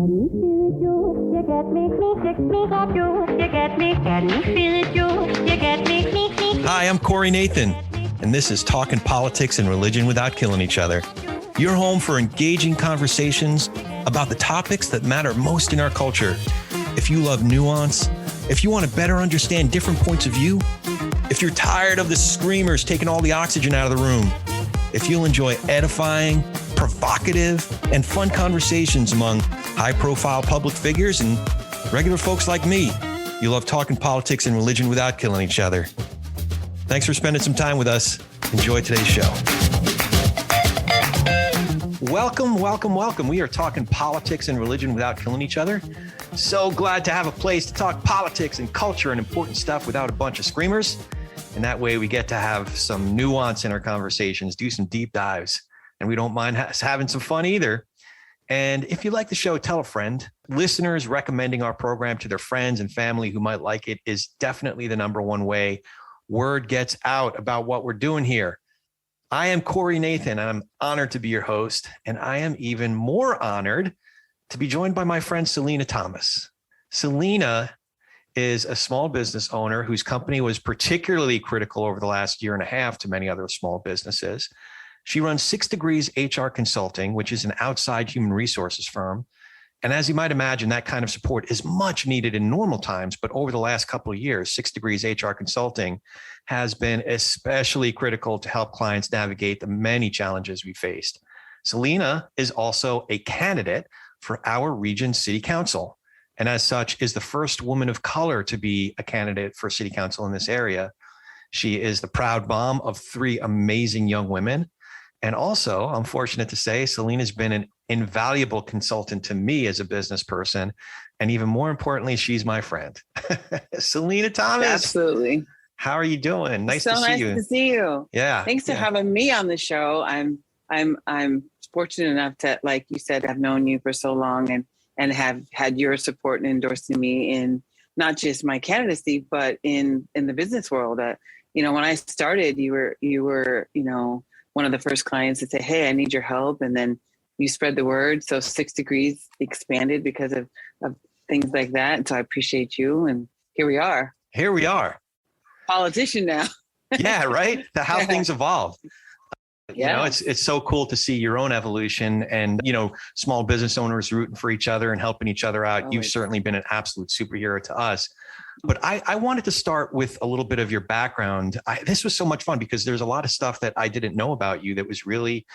Hi, I'm Corey Nathan, and this is Talking Politics and Religion Without Killing Each Other. Your home for engaging conversations about the topics that matter most in our culture. If you love nuance, if you want to better understand different points of view, if you're tired of the screamers taking all the oxygen out of the room, if you'll enjoy edifying, provocative, and fun conversations among high-profile public figures and regular folks like me, you love talking politics and religion without killing each other. Thanks for spending some time with us. Enjoy today's show. Welcome. We are talking politics and religion without killing each other. So glad to have a place to talk politics and culture and important stuff without a bunch of screamers. And that way we get to have some nuance in our conversations, do some deep dives, and we don't mind having some fun either. And if you like the show, tell a friend. Listeners recommending our program to their friends and family who might like it is definitely the number one way word gets out about what we're doing here. I am Corey Nathan, and I'm honored to be your host. And I am even more honored to be joined by my friend, Selina Thomas. Selina is a small business owner whose company was particularly critical over the last year and a half to many other small businesses. She runs 6 Degrees HR Consulting, which is an outside human resources firm. And as you might imagine, that kind of support is much needed in normal times. But over the last couple of years, 6 Degrees HR Consulting has been especially critical to help clients navigate the many challenges we faced. Selina is also a candidate for our region's city council, and as such is the first woman of color to be a candidate for city council in this area. She is the proud mom of 3 amazing young women. And also, I'm fortunate to say, Selina's been an invaluable consultant to me as a business person. And even more importantly, she's my friend. Selina Thomas. Absolutely. How are you doing? Nice to see you. Nice to see you. Yeah. Thanks for having me on the show. I'm fortunate enough to, like you said, have known you for so long and have had your support and endorsing me in not just my candidacy, but in the business world. When I started, you were, one of the first clients to say, hey, I need your help. And then you spread the word. So 6 Degrees expanded because of things like that. And so I appreciate you. And here we are. Politician now. Yeah, right? How things evolve. Yeah. It's so cool to see your own evolution and, small business owners rooting for each other and helping each other out. You've certainly been an absolute superhero to us. But I wanted to start with a little bit of your background. This was so much fun because there's a lot of stuff that I didn't know about you that was really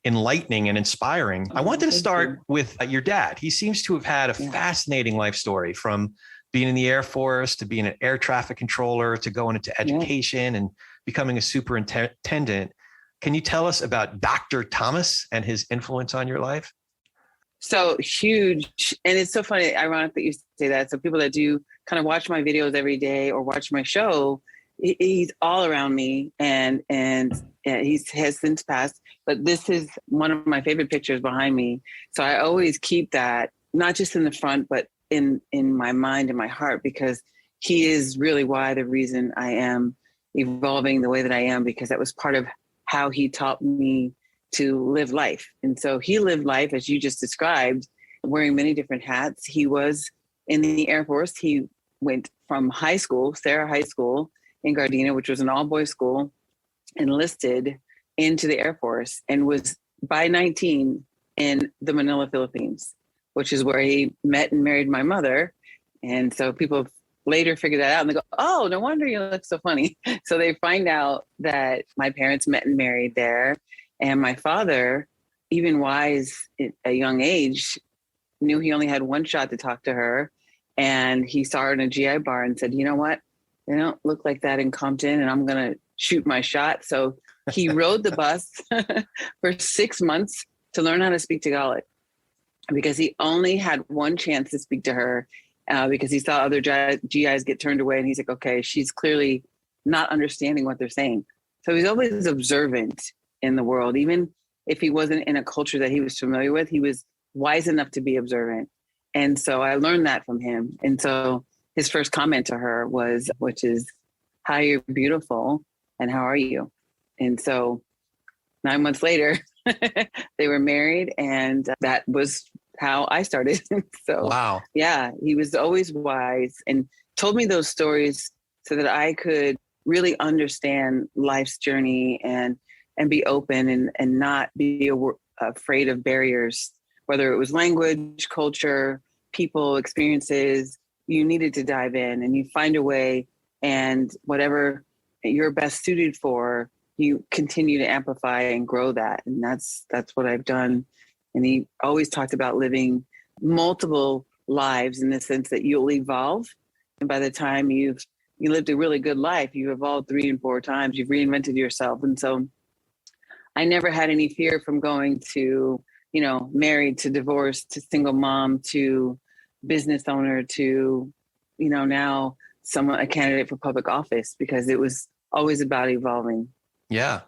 enlightening and inspiring. I wanted to start with your dad. He seems to have had a fascinating life story, from being in the Air Force to being an air traffic controller to going into education and becoming a superintendent. Can you tell us about Dr. Thomas and his influence on your life? So huge. And it's so funny, ironic that you say that. So people that do kind of watch my videos every day or watch my show, he's all around me and he has since passed, but this is one of my favorite pictures behind me. So I always keep that, not just in the front, but in my mind and my heart, because he is really the reason I am evolving the way that I am, because that was part of how he taught me to live life. And so he lived life, as you just described, wearing many different hats. He was in the Air Force. He went from high school, Sarah High School in Gardena, which was an all-boys school, enlisted into the Air Force, and was by 19 in the Manila, Philippines, which is where he met and married my mother. And so people later figure that out and they go, oh, no wonder you look so funny. So they find out that my parents met and married there. And my father, even wise at a young age, knew he only had one shot to talk to her. And he saw her in a GI bar and said, you know what? They don't look like that in Compton, and I'm going to shoot my shot. So he rode the bus for 6 months to learn how to speak Tagalog, because he only had one chance to speak to her, because he saw other GIs get turned away. And he's like, okay, she's clearly not understanding what they're saying. So he's always observant in the world. Even if he wasn't in a culture that he was familiar with, he was wise enough to be observant. And so I learned that from him. And so his first comment to her was, which is, hi, you're beautiful, and how are you? And so 9 months later, they were married, and that was how I started. So Wow. yeah, he was always wise and told me those stories so that I could really understand life's journey and be open and not be afraid of barriers, whether it was language, culture, people, experiences. You needed to dive in and you find a way, and whatever you're best suited for, you continue to amplify and grow that. And that's what I've done. And he always talked about living multiple lives in the sense that you'll evolve. And by the time you lived a really good life, you've evolved 3 and 4 times, you've reinvented yourself. And so I never had any fear from going to, married to divorced to single mom to business owner to, now a candidate for public office, because it was always about evolving. Yeah.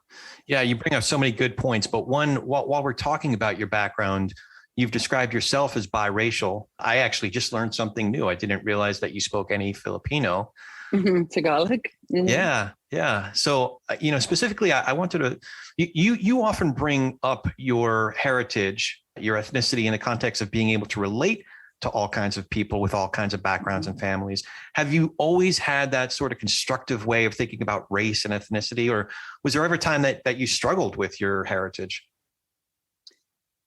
Yeah. You bring up so many good points, but while we're talking about your background, you've described yourself as biracial. I actually just learned something new. I didn't realize that you spoke any Filipino. Tagalog. Mm-hmm. Yeah. Yeah. So, specifically, I wanted to, you often bring up your heritage, your ethnicity in the context of being able to relate to all kinds of people with all kinds of backgrounds and families. Have you always had that sort of constructive way of thinking about race and ethnicity, or was there ever a time that you struggled with your heritage?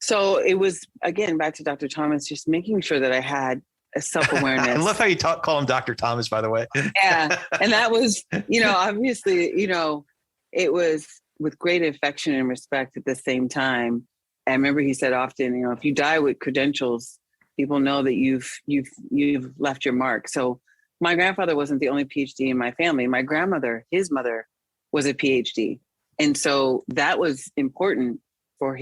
So it was, again, back to Dr. Thomas, just making sure that I had a self-awareness. I love how you call him Dr. Thomas, by the way. Yeah. And that was, obviously, it was with great affection and respect at the same time. I remember he said often, if you die with credentials, people know that you've left your mark. So my grandfather wasn't the only PhD in my family. My grandmother, his mother, was a PhD. And so that was important for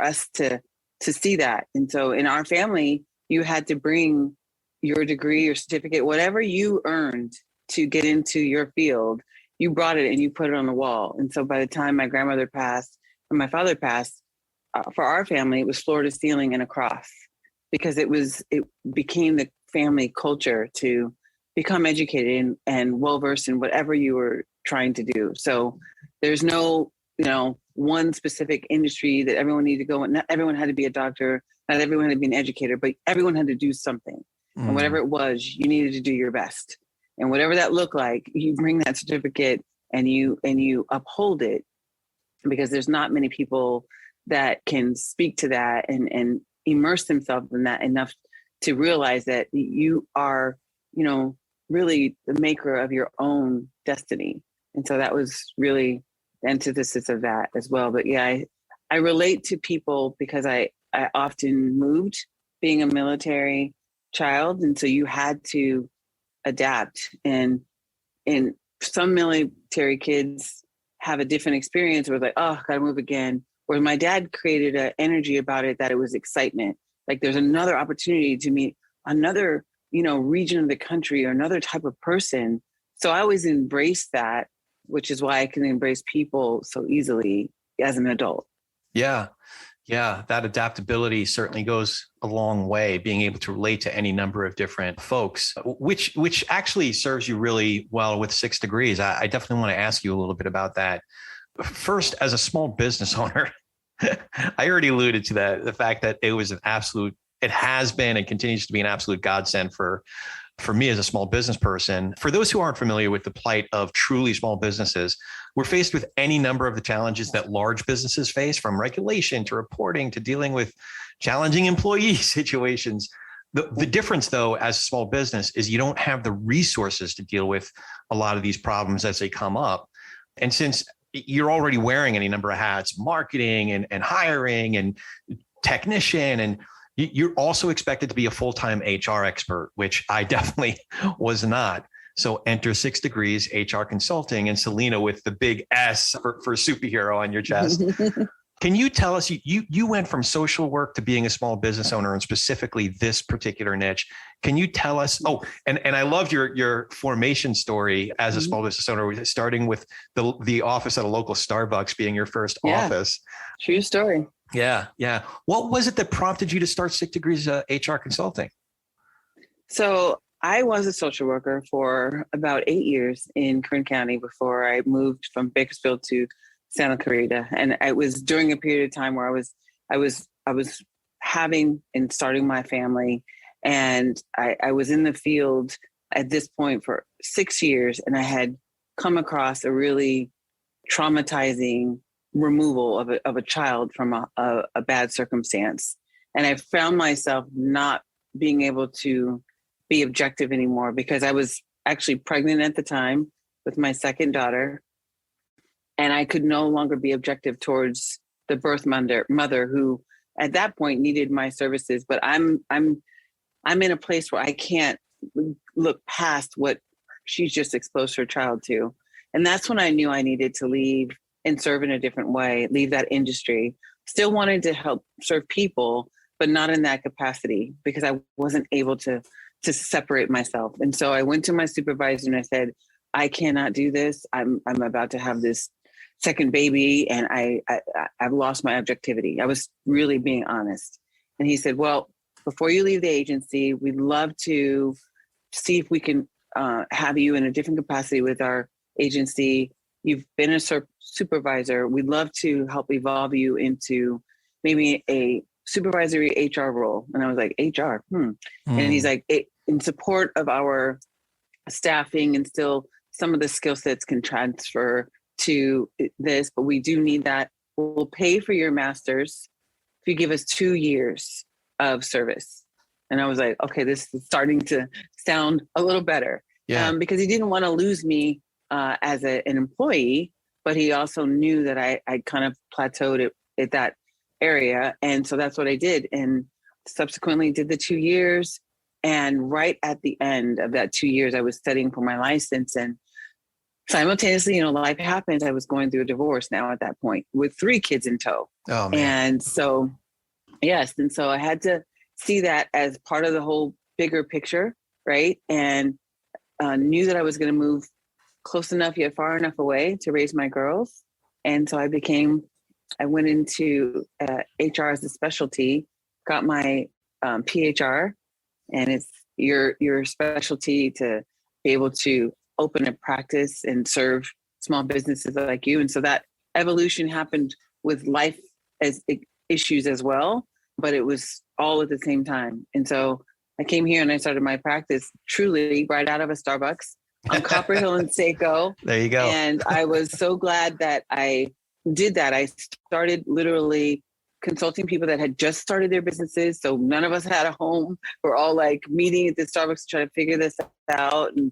us to see that. And so in our family, you had to bring your degree or certificate, whatever you earned to get into your field, you brought it and you put it on the wall. And so by the time my grandmother passed and my father passed, for our family, it was floor to ceiling and a cross, because it became the family culture to become educated and well-versed in whatever you were trying to do. So there's no, one specific industry that everyone needed to go in. Not everyone had to be a doctor, not everyone had to be an educator, but everyone had to do something. And whatever it was, you needed to do your best. And whatever that looked like, you bring that certificate and you uphold it, because there's not many people that can speak to that and immerse themselves in that enough to realize that you are, really the maker of your own destiny. And so that was really the antithesis of that as well. But yeah, I relate to people because I often moved being a military child. And so you had to adapt. And some military kids have a different experience where like, oh, gotta move again. Where my dad created an energy about it that it was excitement. Like there's another opportunity to meet another, region of the country or another type of person. So I always embrace that, which is why I can embrace people so easily as an adult. Yeah. Yeah. That adaptability certainly goes a long way, being able to relate to any number of different folks, which actually serves you really well with 6 degrees. I definitely want to ask you a little bit about that. First, as a small business owner, I already alluded to that, the fact that it has been and continues to be an absolute godsend for me as a small business person. For those who aren't familiar with the plight of truly small businesses, we're faced with any number of the challenges that large businesses face, from regulation to reporting to dealing with challenging employee situations. The difference, though, as a small business is you don't have the resources to deal with a lot of these problems as they come up. And since you're already wearing any number of hats, marketing and hiring and technician, and you're also expected to be a full-time HR expert, which I definitely was not. So enter 6 degrees HR consulting and Selina with the big S for superhero on your chest. Can you tell us, you went from social work to being a small business owner, and specifically this particular niche. Can you tell us, and I loved your formation story as a small business owner, starting with the office at a local Starbucks being your first office. True story. Yeah. Yeah. What was it that prompted you to start 6 degrees HR consulting? So I was a social worker for about 8 years in Kern County before I moved from Bakersfield to Santa Clarita. And it was during a period of time where I was having and starting my family. And I was in the field at this point for 6 years, and I had come across a really traumatizing removal of a child from a bad circumstance. And I found myself not being able to be objective anymore, because I was actually pregnant at the time with my second daughter. And I could no longer be objective towards the birth mother who at that point needed my services. But I'm in a place where I can't look past what she's just exposed her child to. And that's when I knew I needed to leave and serve in a different way, leave that industry. Still wanted to help serve people, but not in that capacity, because I wasn't able to separate myself. And so I went to my supervisor and I said, I cannot do this. I'm about to have this second baby, and I've lost my objectivity. I was really being honest. And he said, well, before you leave the agency, we'd love to see if we can have you in a different capacity with our agency. You've been a supervisor. We'd love to help evolve you into maybe a supervisory HR role. And I was like, HR? And he's like, in support of our staffing, and still some of the skill sets can transfer to this, but we do need that. We'll pay for your master's if you give us 2 years of service. And I was like, okay, this is starting to sound a little better. Because he didn't want to lose me as an employee, but he also knew that I kind of plateaued at that area. And so that's what I did. And subsequently did the 2 years. And right at the end of that 2 years, I was studying for my license. And simultaneously, life happens. I was going through a divorce now at that point with 3 kids in tow. Oh, man. And so, yes. And so I had to see that as part of the whole bigger picture, right? And knew that I was going to move close enough yet far enough away to raise my girls. And so I went into HR as a specialty, got my PHR, and it's your specialty to be able to open a practice and serve small businesses like you. And so that evolution happened with life as issues as well, but it was all at the same time. And so I came here and I started my practice truly right out of a Starbucks on Copper Hill in Seco. There you go. And I was so glad that I did that. I started literally consulting people that had just started their businesses. So none of us had a home. We're all like meeting at the Starbucks to try to figure this out. And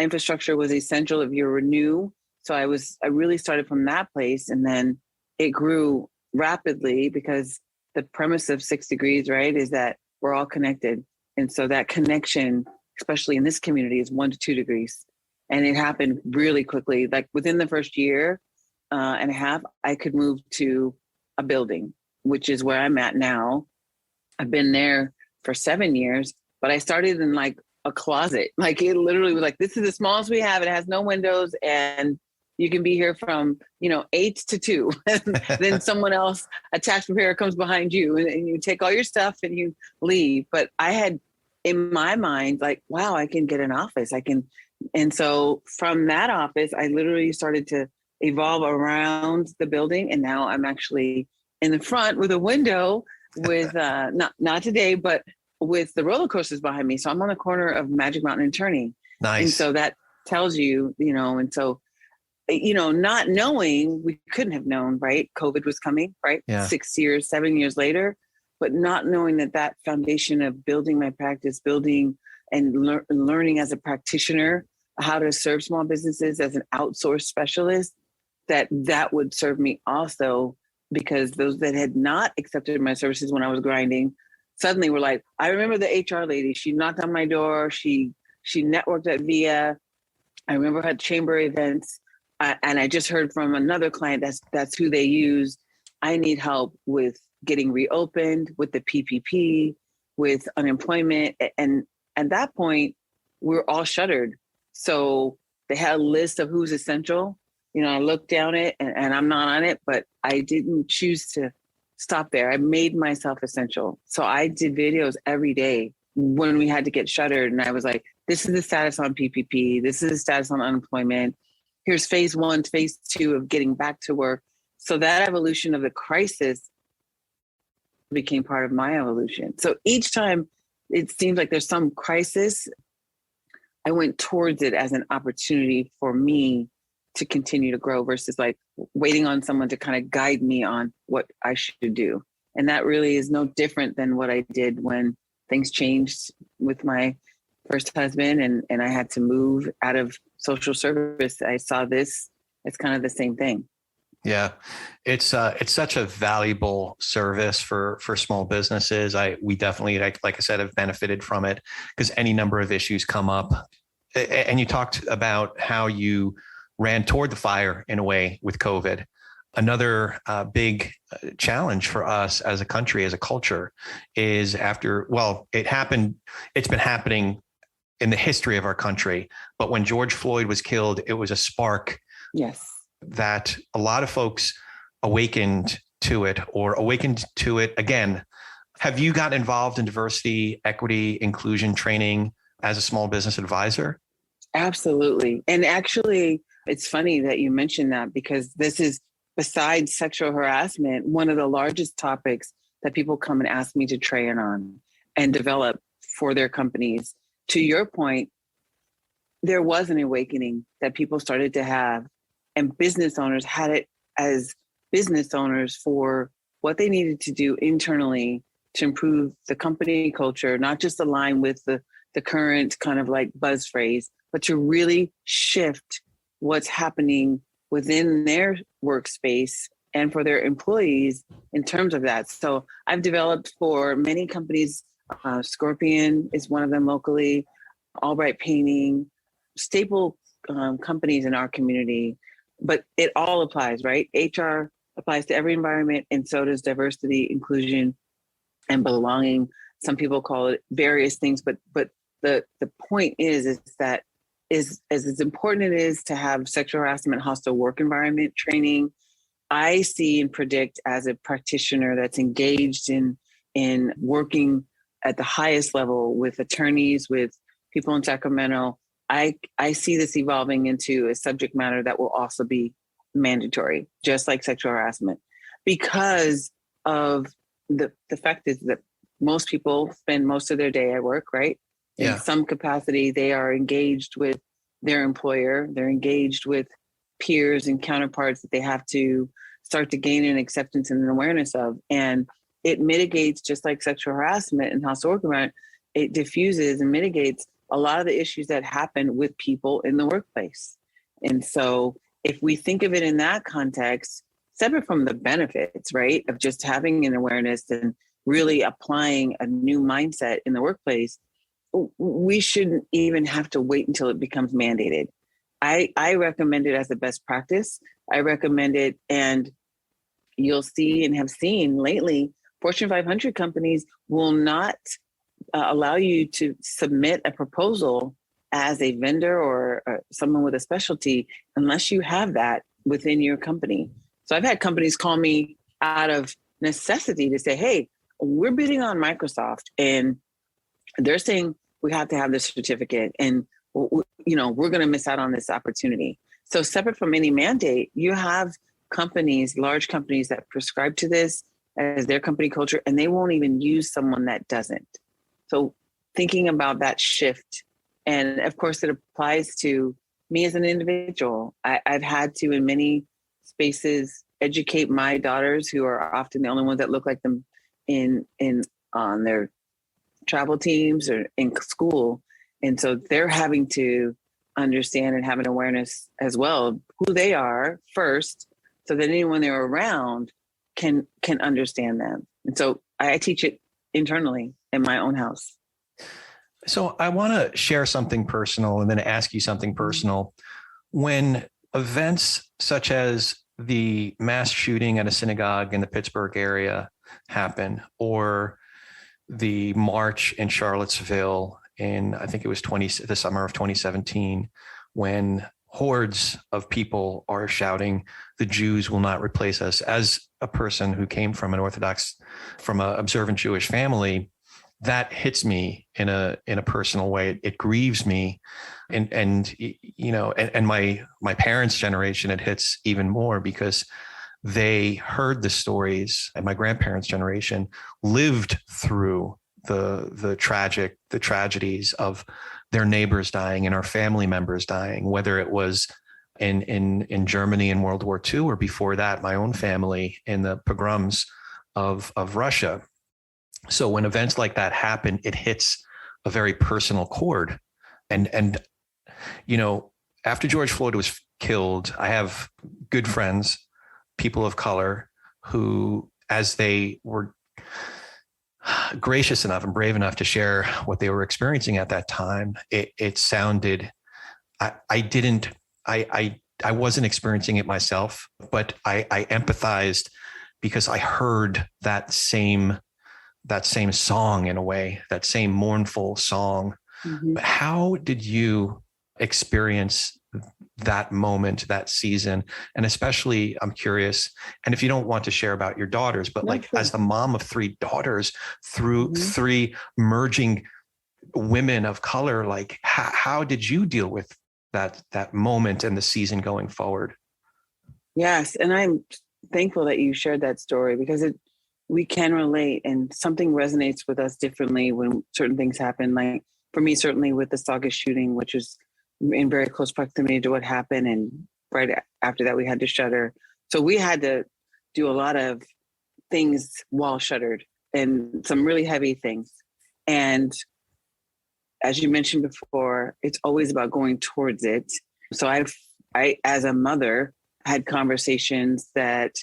infrastructure was essential if you renew. So I really started from that place, and then it grew rapidly because the premise of 6 degrees, right, is that we're all connected. And so that connection, especially in this community, is 1 to 2 degrees. And it happened really quickly. Like within the first year and a half, I could move to a building, which is where I'm at now. I've been there for 7 years, but I started in like a closet. Like it literally was like, this is the smallest we have. It has no windows, and you can be here from 8 to 2. Then someone else, a tax preparer, comes behind you, and you take all your stuff and you leave. But I had in my mind, like, wow, I can get an office. And so from that office, I literally started to evolve around the building. And now I'm actually in the front with a window with, not today, but with the roller coasters behind me. So I'm on the corner of Magic Mountain and Turney. Nice. And so that tells you, and so, not knowing, we couldn't have known, right? COVID was coming, right? Yeah. 7 years later, but not knowing that foundation of building my practice, building and learning as a practitioner, how to serve small businesses as an outsourced specialist, that would serve me also, because those that had not accepted my services when I was grinding suddenly were like, I remember the HR lady, she knocked on my door, she networked at VIA. I remember her chamber events. And I just heard from another client that's who they use. I need help with getting reopened, with the PPP, with unemployment. And at that point, we're all shuttered. So they had a list of who's essential. I looked down it and I'm not on it, but I didn't choose to stop there. I made myself essential. So I did videos every day when we had to get shuttered. And I was like, this is the status on PPP. This is the status on unemployment. Here's phase 1, phase 2 of getting back to work. So that evolution of the crisis became part of my evolution. So each time it seems like there's some crisis, I went towards it as an opportunity for me to continue to grow versus like waiting on someone to kind of guide me on what I should do. And that really is no different than what I did when things changed with my first husband and I had to move out of social service. I saw this as kind of the same thing. Yeah, it's such a valuable service for small businesses. We definitely, like I said, have benefited from it because any number of issues come up. And you talked about how you ran toward the fire in a way with COVID. Another big challenge for us as a country, as a culture, is it's been happening in the history of our country. But when George Floyd was killed, it was a spark. Yes. That a lot of folks awakened to it again. Have you gotten involved in diversity, equity, inclusion training as a small business advisor? Absolutely. And actually, it's funny that you mentioned that because this is, besides sexual harassment, one of the largest topics that people come and ask me to train on and develop for their companies. To your point, there was an awakening that people started to have, and business owners had it as business owners for what they needed to do internally to improve the company culture, not just align with the current kind of like buzz phrase, but to really shift what's happening within their workspace and for their employees in terms of that. So I've developed for many companies, Scorpion is one of them locally, Albright Painting, staple companies in our community, but it all applies, right? HR applies to every environment, and so does diversity, inclusion, and belonging. Some people call it various things, but the point is that as important it is to have sexual harassment, hostile work environment training, I see and predict as a practitioner that's engaged in working at the highest level with attorneys, with people in Sacramento, I see this evolving into a subject matter that will also be mandatory, just like sexual harassment, because of the fact is that most people spend most of their day at work, right? In some capacity, they are engaged with their employer. They're engaged with peers and counterparts that they have to start to gain an acceptance and an awareness of. And it mitigates, just like sexual harassment and hostile work environment, it diffuses and mitigates a lot of the issues that happen with people in the workplace. And so if we think of it in that context, separate from the benefits, right, of just having an awareness and really applying a new mindset in the workplace, we shouldn't even have to wait until it becomes mandated. I recommend it as a best practice. I recommend it, and you'll see and have seen lately, Fortune 500 companies will not allow you to submit a proposal as a vendor or someone with a specialty unless you have that within your company. So I've had companies call me out of necessity to say, hey, we're bidding on Microsoft and they're saying we have to have this certificate and we're going to miss out on this opportunity. So separate from any mandate, you have companies, large companies that prescribe to this as their company culture, and they won't even use someone that doesn't. So thinking about that shift, and of course it applies to me as an individual. I've had to, in many spaces, educate my daughters, who are often the only ones that look like them on their travel teams or in school. And so they're having to understand and have an awareness as well of who they are first, so that anyone they're around can understand them. And so I teach it internally in my own house. So I want to share something personal and then ask you something personal. When events such as the mass shooting at a synagogue in the Pittsburgh area happen, or the march in Charlottesville in, I think it was the summer of 2017, when hordes of people are shouting, "The Jews will not replace us." As a person who came from an observant Jewish family, that hits me in a personal way. It grieves me, and my parents' generation, it hits even more, because they heard the stories, and my grandparents' generation lived through the tragedies of their neighbors dying and our family members dying, whether it was in Germany in World War II, or before that, my own family in the pogroms of Russia. So when events like that happen, it hits a very personal chord. And after George Floyd was killed, I have good friends, people of color, who, as they were gracious enough and brave enough to share what they were experiencing at that time, it sounded, I wasn't experiencing it myself, but I empathized because I heard that same song in a way, that same mournful song. Mm-hmm. But how did you experience that moment, that season? And especially, I'm curious, and if you don't want to share about your daughters, but as the mom of 3 daughters through mm-hmm. 3 merging women of color, like how did you deal with that moment and the season going forward? Yes. And I'm thankful that you shared that story, because we can relate, and something resonates with us differently when certain things happen. Like for me, certainly with the Saga shooting, which is in very close proximity to what happened. And right after that, we had to shutter. So we had to do a lot of things while shuttered, and some really heavy things. And as you mentioned before, it's always about going towards it. So I, as a mother, had conversations that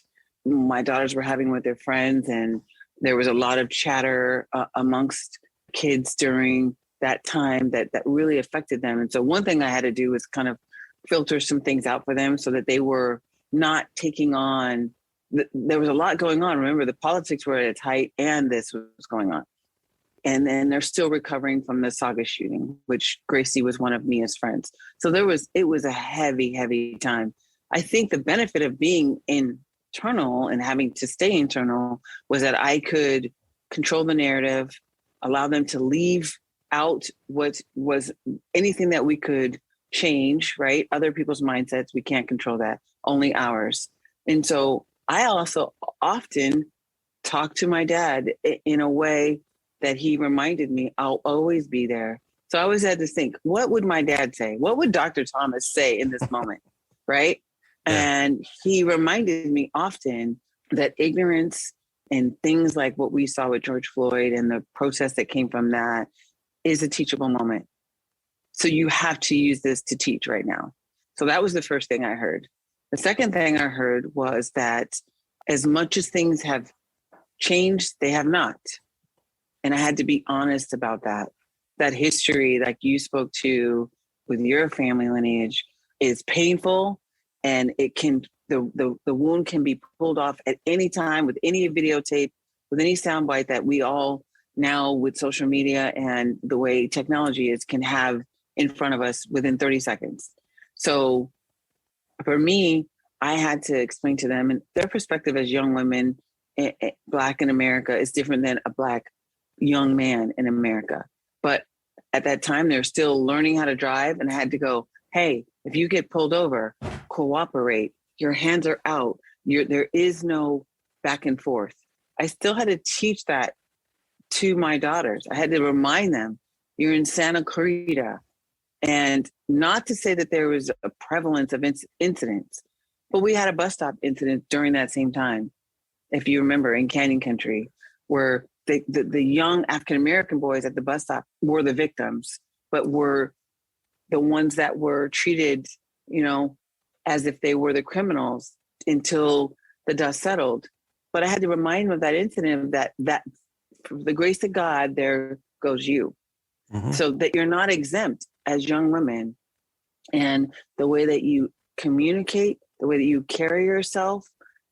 my daughters were having with their friends, and there was a lot of chatter amongst kids during that time that really affected them. And so one thing I had to do was kind of filter some things out for them so that they were not taking on, there was a lot going on. Remember, the politics were at its height and this was going on. And then they're still recovering from the Saga shooting, which Gracie was one of Mia's friends. So it was a heavy, heavy time. I think the benefit of being internal and having to stay internal was that I could control the narrative, allow them to leave out what was anything that we could change, right? Other people's mindsets, we can't control that, only ours. And so I also often talk to my dad in a way that he reminded me I'll always be there. So I always had to think, what would my dad say? What would Dr. Thomas say in this moment, right? Yeah. And he reminded me often that ignorance and things like what we saw with George Floyd and the protests that came from that is a teachable moment. So you have to use this to teach right now. So that was the first thing I heard. The second thing I heard was that as much as things have changed, they have not. And I had to be honest about that. That history, like you spoke to with your family lineage, is painful, and it can the wound can be pulled off at any time with any videotape, with any soundbite that we all now with social media and the way technology is can have in front of us within 30 seconds. So for me, I had to explain to them, and their perspective as young women, Black in America, is different than a Black young man in America. But at that time, they're still learning how to drive, and I had to go, hey, if you get pulled over, cooperate. Your hands are out. There is no back and forth. I still had to teach that to my daughters. I had to remind them, you're in Santa Clarita. And not to say that there was a prevalence of incidents, but we had a bus stop incident during that same time. If you remember, in Canyon Country, where the young African-American boys at the bus stop were the victims, but were the ones that were treated, as if they were the criminals until the dust settled. But I had to remind them of that incident, that for the grace of God, there goes you. Mm-hmm. So that you're not exempt as young women. And the way that you communicate, the way that you carry yourself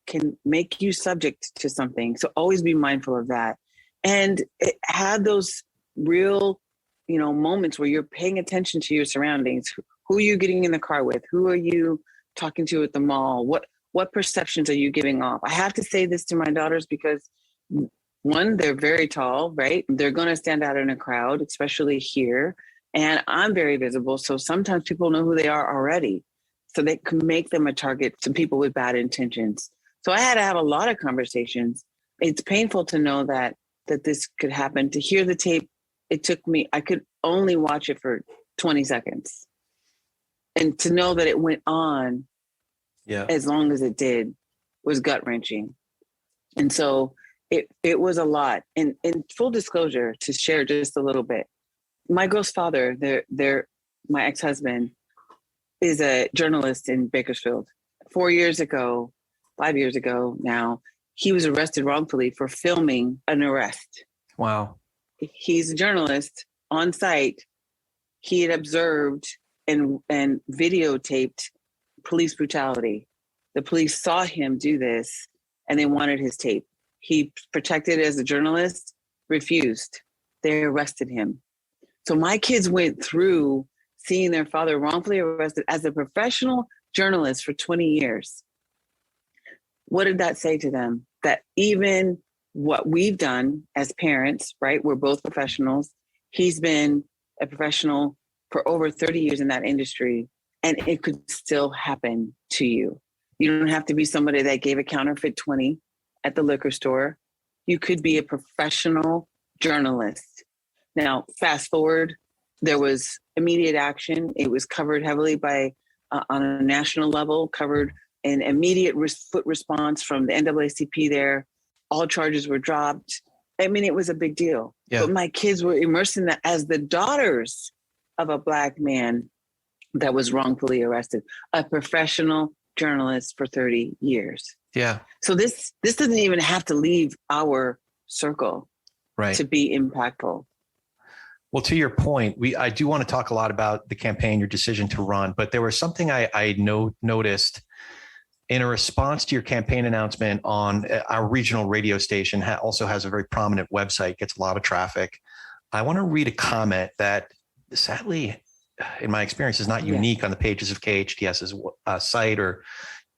can make you subject to something. So always be mindful of that. And have those real, moments where you're paying attention to your surroundings. Who are you getting in the car with? Who are you talking to at the mall? What perceptions are you giving off? I have to say this to my daughters because, one, they're very tall, right? They're going to stand out in a crowd, especially here. And I'm very visible. So sometimes people know who they are already. So they can make them a target to people with bad intentions. So I had to have a lot of conversations. It's painful to know that this could happen. To hear the tape, it took me, I could only watch it for 20 seconds. And to know that it went on as long as it did was gut-wrenching. And so it was a lot. And in full disclosure, to share just a little bit, my girl's father, my ex-husband, is a journalist in Bakersfield. 5 years ago now, he was arrested wrongfully for filming an arrest. Wow. He's a journalist on site. He had observed and videotaped police brutality. The police saw him do this and they wanted his tape. He, protected as a journalist, refused. They arrested him. So my kids went through seeing their father wrongfully arrested as a professional journalist for 20 years. What did that say to them? That even what we've done as parents, right? We're both professionals. He's been a professional for over 30 years in that industry, and it could still happen to you. You don't have to be somebody that gave a counterfeit 20 at the liquor store. You could be a professional journalist. Now, fast forward, there was immediate action. It was covered heavily by, on a national level, covered an immediate foot response from the NAACP there. All charges were dropped. I mean, it was a big deal. Yeah. But my kids were immersed in that as the daughters of a Black man that was wrongfully arrested, a professional journalist for 30 years. Yeah. So this doesn't even have to leave our circle to be impactful. Well, to your point, I do want to talk a lot about the campaign, your decision to run, but there was something I noticed in a response to your campaign announcement on our regional radio station. Also has a very prominent website, gets a lot of traffic. I want to read a comment that sadly, in my experience, is not unique on the pages of KHTS's site or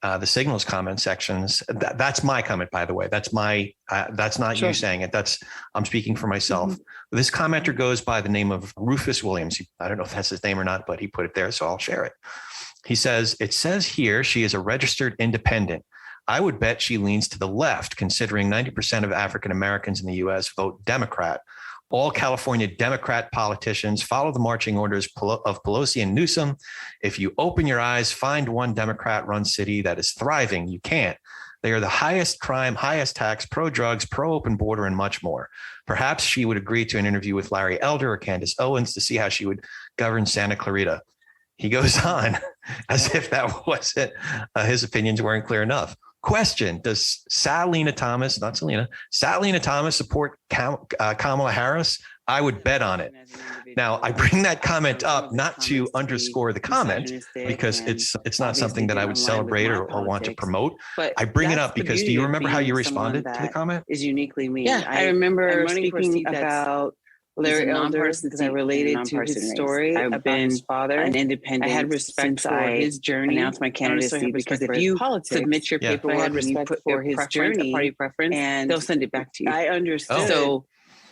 the Signal's comment sections. That's my comment, by the way. That's not you saying it. I'm speaking for myself. Mm-hmm. This commenter goes by the name of Rufus Williams. I don't know if that's his name or not, but he put it there, so I'll share it. He says, it says here she is a registered independent. I would bet she leans to the left, considering 90% of African Americans in the U.S. vote Democrat. All California Democrat politicians follow the marching orders of Pelosi and Newsom. If you open your eyes, find one Democrat-run city that is thriving. You can't. They are the highest crime, highest tax, pro-drugs, pro-open border, and much more. Perhaps she would agree to an interview with Larry Elder or Candace Owens to see how she would govern Santa Clarita. He goes on as if that wasn't, his opinions weren't clear enough. Question, does Selina Thomas support Kamala Harris? I would bet on it. Now, I bring that comment up not to underscore the comment, because it's not something that I would celebrate or want to promote. But I bring it up because, do you remember how you responded to the comment? Is uniquely me. Yeah, I remember speaking about Larry Elder because I related to his story about his father, an independent. I had respect for his journey. Announced my candidacy because if you submit your paperwork, I had respect for his journey, party preference, and they'll send it back to you. I understood. So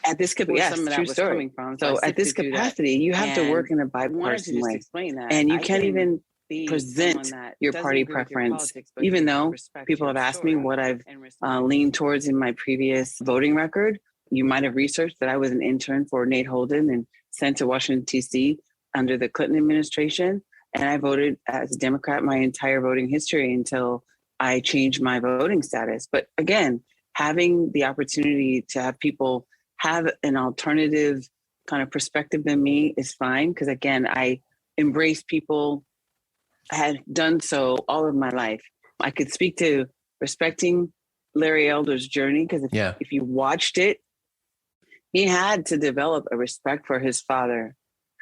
at this capacity, yes, true story. So at this capacity, you have to work in a bipartisan way, and you can't even present your party preference, even though people have asked me what I've leaned towards in my previous voting record. You might have researched that I was an intern for Nate Holden and sent to Washington, D.C. under the Clinton administration. And I voted as a Democrat my entire voting history until I changed my voting status. But again, having the opportunity to have people have an alternative kind of perspective than me is fine. Because again, I embrace people. I had done so all of my life. I could speak to respecting Larry Elder's journey, because if you watched it, he had to develop a respect for his father,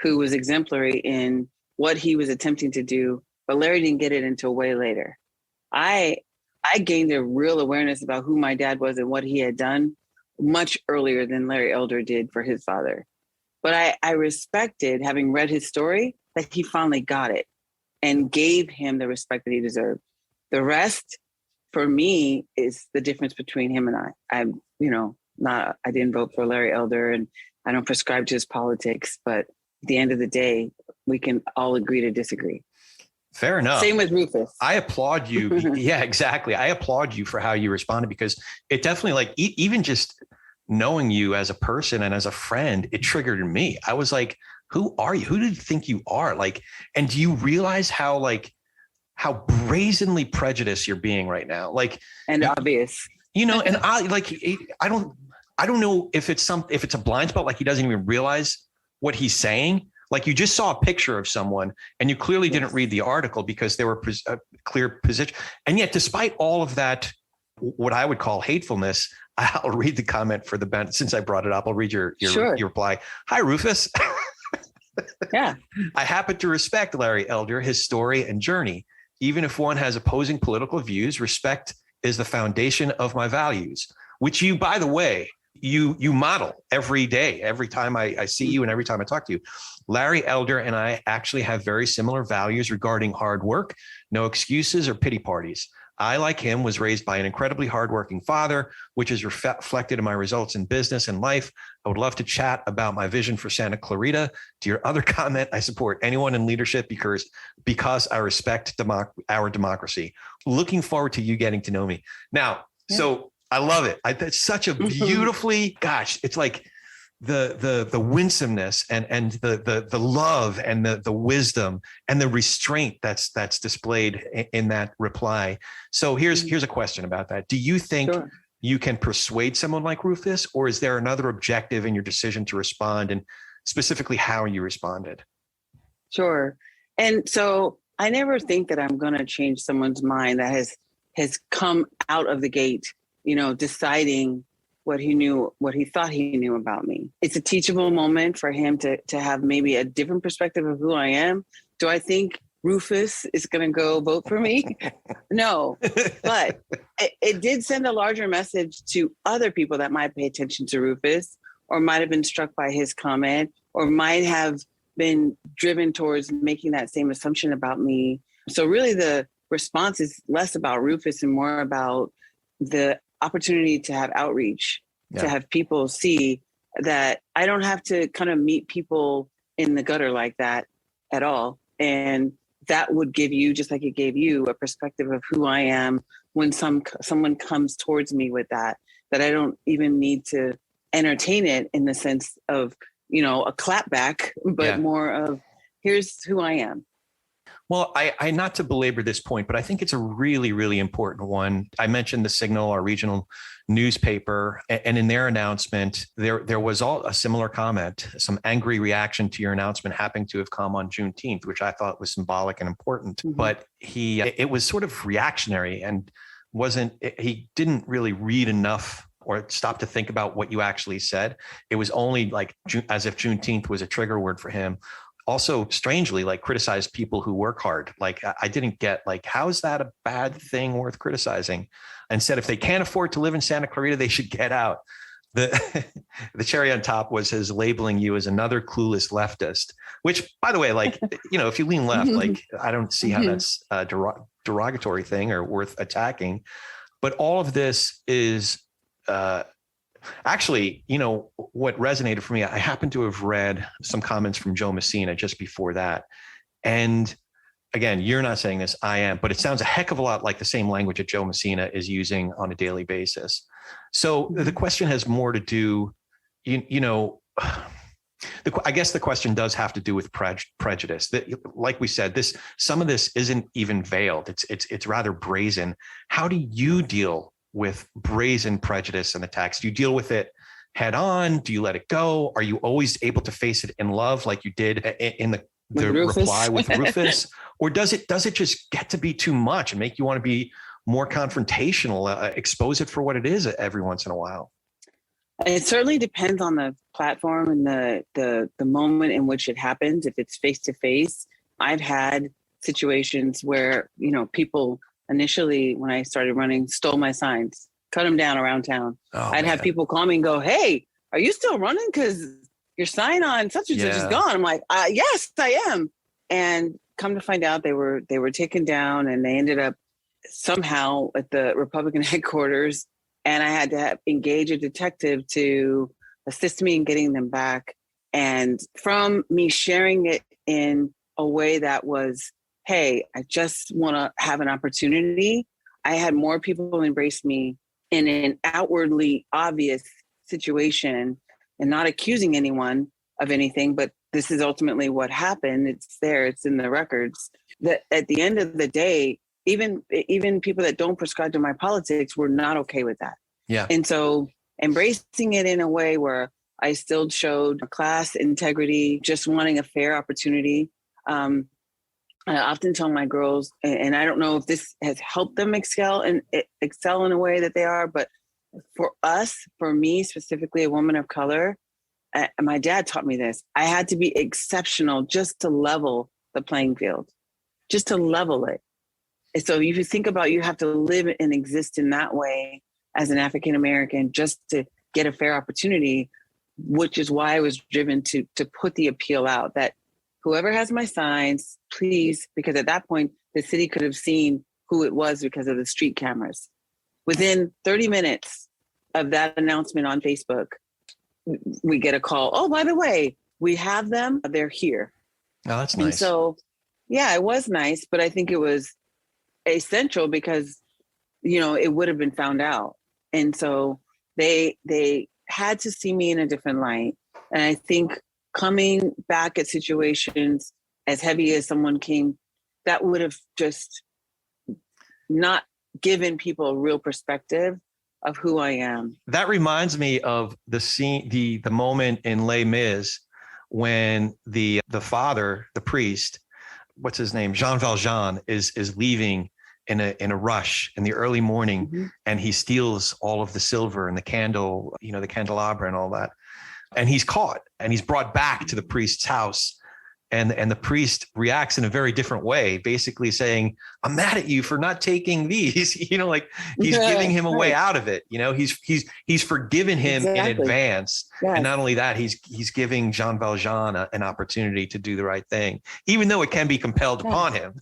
who was exemplary in what he was attempting to do, but Larry didn't get it until way later. I gained a real awareness about who my dad was and what he had done much earlier than Larry Elder did for his father. But I respected, having read his story, that he finally got it and gave him the respect that he deserved. The rest, for me, is the difference between him and I. I didn't vote for Larry Elder, and I don't prescribe to his politics, but at the end of the day, we can all agree to disagree. Fair enough. Same with Rufus. I applaud you. Yeah, exactly. I applaud you for how you responded, because it definitely, like, even just knowing you as a person and as a friend, it triggered in me. I was like, who are you? Who do you think you are? Like, and do you realize how brazenly prejudiced you're being right now? Like, and obvious, and I don't know if it's a blind spot, like he doesn't even realize what he's saying. Like, you just saw a picture of someone and you clearly didn't read the article because there were a clear position. And yet, despite all of that, what I would call hatefulness, I'll read the comment for the benefit. Since I brought it up, I'll read your reply. Hi, Rufus. Yeah. I happen to respect Larry Elder, his story and journey. Even if one has opposing political views, respect is the foundation of my values, which you, by the way, you model every day, every time I see you and every time I talk to you. Larry Elder and I actually have very similar values regarding hard work, no excuses or pity parties. I, like him, was raised by an incredibly hardworking father, which is reflected in my results in business and life. I would love to chat about my vision for Santa Clarita. To your other comment, I support anyone in leadership because I respect our democracy. Looking forward to you getting to know me. Now, So I love it. It's such a beautifully, gosh, it's like the winsomeness and the love and the wisdom and the restraint that's displayed in that reply. So here's a question about that. Do you think you can persuade someone like Rufus, or is there another objective in your decision to respond, and specifically how you responded? Sure. And so I never think that I'm going to change someone's mind that has come out of the gate, deciding what he thought he knew about me. It's a teachable moment for him to have maybe a different perspective of who I am. Do I think Rufus is going to go vote for me? No, but it did send a larger message to other people that might pay attention to Rufus, or might have been struck by his comment, or might have been driven towards making that same assumption about me. So really the response is less about Rufus and more about the opportunity to have outreach, to have people see that I don't have to kind of meet people in the gutter like that at all. And that would give you, just like it gave you, a perspective of who I am when someone comes towards me with that I don't even need to entertain it in the sense of, a clapback, but more of, here's who I am. Well, I not to belabor this point, but I think it's a really, really important one. I mentioned the Signal, our regional newspaper, and in their announcement, there was a similar comment, some angry reaction to your announcement happening to have come on Juneteenth, which I thought was symbolic and important. Mm-hmm. But it was sort of reactionary and he didn't really read enough or stop to think about what you actually said. It was only like as if Juneteenth was a trigger word for him. Also, strangely, like, criticized people who work hard. Like, I didn't get, like, how is that a bad thing worth criticizing? And said if they can't afford to live in Santa Clarita, they should get out. The cherry on top was his labeling you as another clueless leftist, which, by the way, like, if you lean left, like, I don't see how that's a derogatory thing or worth attacking. But all of this is actually, what resonated for me, I happened to have read some comments from Joe Messina just before that. And again, you're not saying this, I am, but it sounds a heck of a lot like the same language that Joe Messina is using on a daily basis. So the question has more to do, I guess the question does have to do with prejudice. Like we said, some of this isn't even veiled. It's rather brazen. How do you deal with brazen prejudice and attacks? Do you deal with it head on? Do you let it go? Are you always able to face it in love, like you did in the reply with Rufus? Or does it just get to be too much and make you want to be more confrontational, expose it for what it is every once in a while? It certainly depends on the platform and the moment in which it happens. If it's face to face, I've had situations where, people initially, when I started running, stole my signs, cut them down around town. I'd have people call me and go, "Hey, are you still running? Because your sign on such and such is gone." I'm like, "Yes, I am." And come to find out, they were taken down, and they ended up somehow at the Republican headquarters. And I had to engage a detective to assist me in getting them back. And from me sharing it in a way that was hey, I just want to have an opportunity, I had more people embrace me in an outwardly obvious situation and not accusing anyone of anything, but this is ultimately what happened. It's there, it's in the records. That at the end of the day, even people that don't prescribe to my politics were not okay with that. Yeah. And so embracing it in a way where I still showed class, integrity, just wanting a fair opportunity. I often tell my girls, and I don't know if this has helped them excel in a way that they are, but for me specifically, a woman of color, my dad taught me this. I had to be exceptional just to level the playing field, just to level it. And so if you think about, you have to live and exist in that way as an African-American just to get a fair opportunity, which is why I was driven to put the appeal out that whoever has my signs, please, because at that point, the city could have seen who it was because of the street cameras. Within 30 minutes of that announcement on Facebook, we get a call. Oh, by the way, we have them. They're here. Oh, that's nice. And so, yeah, it was nice, but I think it was essential because, it would have been found out. And so they had to see me in a different light. And I think coming back at situations as heavy as someone came, that would have just not given people a real perspective of who I am. That reminds me of the scene, the moment in Les Mis when the father, the priest, what's his name, Jean Valjean, is leaving in a rush in the early morning, mm-hmm. and he steals all of the silver and the candle, the candelabra and all that, and he's caught and he's brought back to the priest's house. And the priest reacts in a very different way, basically saying, I'm mad at you for not taking these, like he's giving him a way out of it. He's forgiven him in advance. Yes. And not only that, he's giving Jean Valjean an opportunity to do the right thing, even though it can be compelled upon him.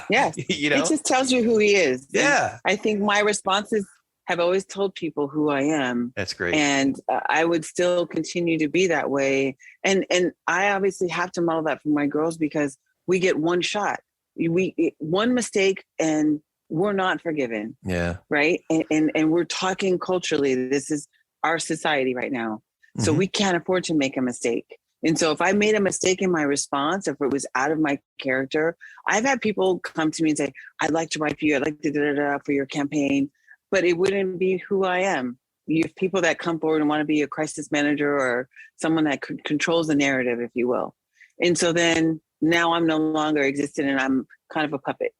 Yes. It just tells you who he is. Yeah. And I think my responses have always told people who I am. That's great. And I would still continue to be that way. And I obviously have to model that for my girls because we get one shot. One mistake and we're not forgiven. Yeah. Right. And we're talking culturally. This is our society right now. So we can't afford to make a mistake. And so if I made a mistake in my response, if it was out of my character, I've had people come to me and say, I'd like to write for you. I'd like to for your campaign. But it wouldn't be who I am. You have people that come forward and want to be a crisis manager or someone that controls the narrative, if you will. And so then now I'm no longer existing and I'm kind of a puppet.